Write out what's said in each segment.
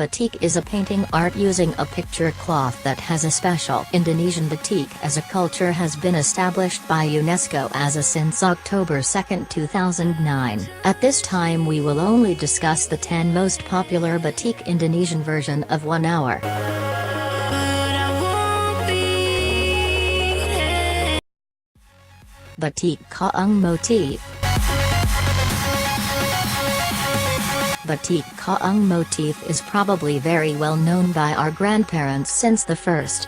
batik is a painting art using a picture cloth that has a special Indonesian batik as a culture has been established by UNESCO as a since October 2, 2009. At this time we will only discuss the 10 most popular batik Indonesian version of 1 hour. Batik Kraton motif. Batik Kraton motif is probably very well known by our grandparents since the first.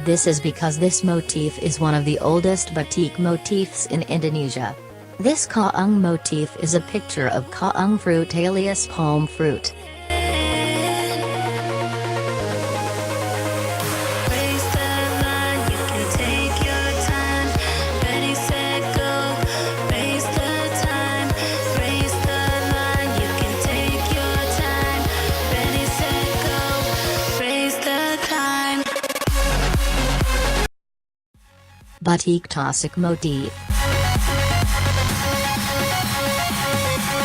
This is because this motif is one of the oldest batik motifs in Indonesia. This Kraton motif is a picture of Kraton fruit alias palm fruit. Batik Tasik motif.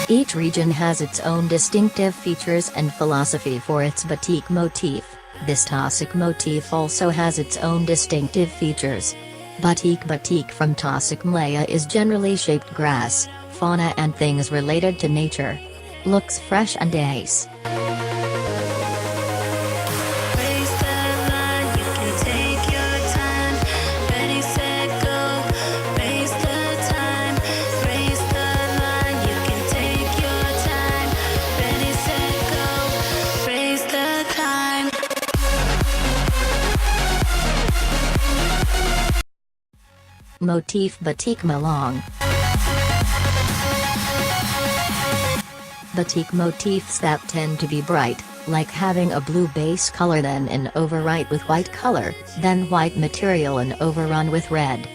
Each region has its own distinctive features and philosophy for its batik motif. This Tasik motif also has its own distinctive features. Batik from Tasik Malaya is generally shaped grass, fauna and things related to nature. Looks fresh and ace. Motif Batik Malang. Batik motifs that tend to be bright, like having a blue base color then an overwrite with white color, then white material and overrun with red.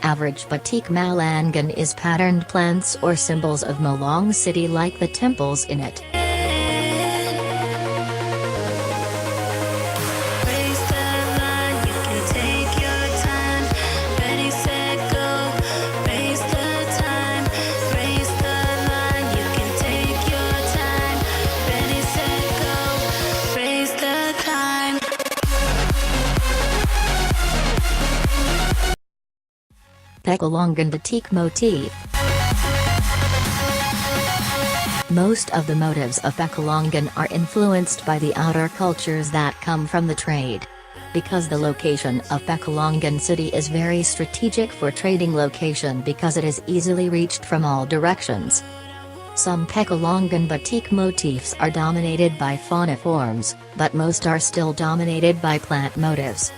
Average Batik Malangan is patterned plants or symbols of Malang city like the temples in it. Pekalongan batik motif. Most of the motives of Pekalongan are influenced by the outer cultures that come from the trade. Because the location of Pekalongan city is very strategic for trading location because it is easily reached from all directions. Some Pekalongan batik motifs are dominated by fauna forms, but most are still dominated by plant motifs.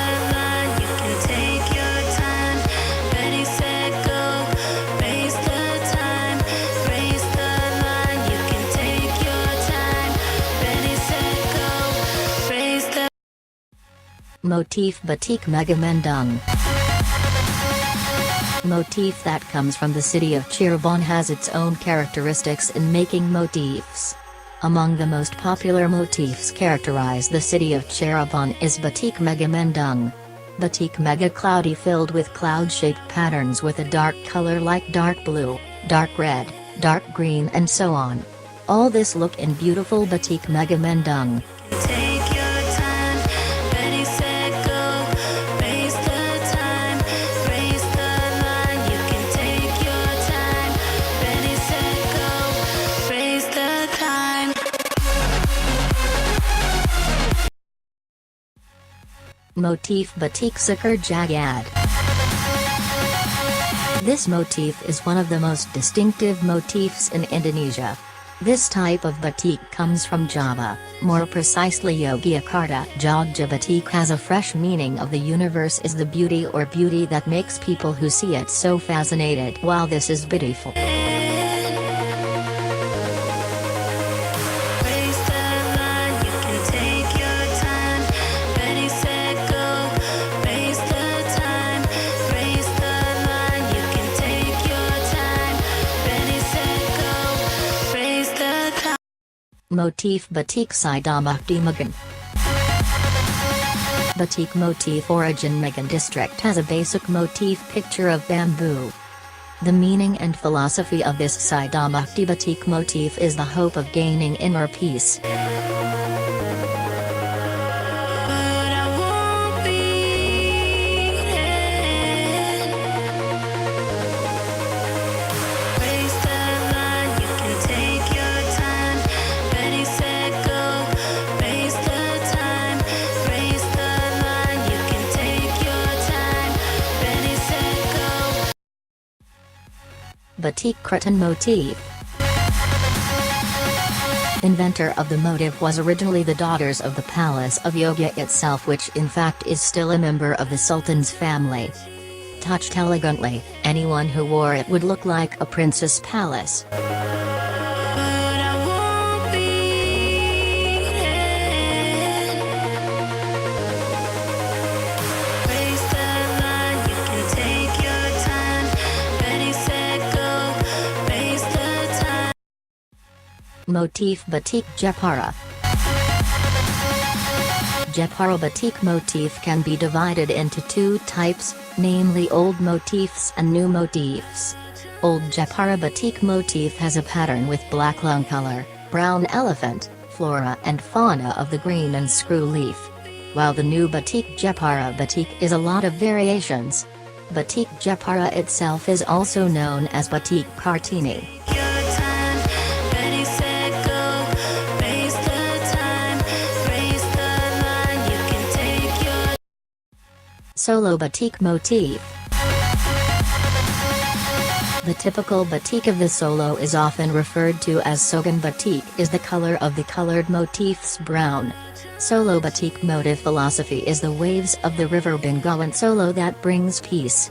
Motif Batik Megamendung. Motif that comes from the city of Cirebon has its own characteristics in making motifs. Among the most popular motifs characterize the city of Cirebon is Batik Megamendung. Batik Mega cloudy filled with cloud-shaped patterns with a dark color like dark blue, dark red, dark green and so on. All this look in beautiful Batik Megamendung. Motif Batik Sekar Jagad. This motif is one of the most distinctive motifs in Indonesia. This type of batik comes from Java, more precisely Yogyakarta. Jogja Batik has a fresh meaning of the universe is the beauty or beauty that makes people who see it so fascinated. While this is beutyful. Motif Batik Sidomukti Magetan. Batik motif origin Magetan district has a basic motif picture of bamboo. The meaning and philosophy of this Sidomukti Batik motif is the hope of gaining inner peace. Batik Kraton motif. Inventor of the motif was originally the daughters of the palace of Yogyakarta itself, which in fact is still a member of the Sultan's family. Touched elegantly, anyone who wore it would look like a princess palace. Motif Batik Jepara. Jepara batik motif can be divided into two types, namely old motifs and new motifs. Old Jepara batik motif has a pattern with black lung color, brown elephant, flora and fauna of the green and screw leaf. While the new Batik Jepara batik is a lot of variations. Batik Jepara itself is also known as Batik Kraton. Solo batik motif. The typical batik of the solo is often referred to as Sogan batik, is the color of the colored motifs brown. Solo batik motif philosophy is the waves of the river Bengawan Solo that brings peace.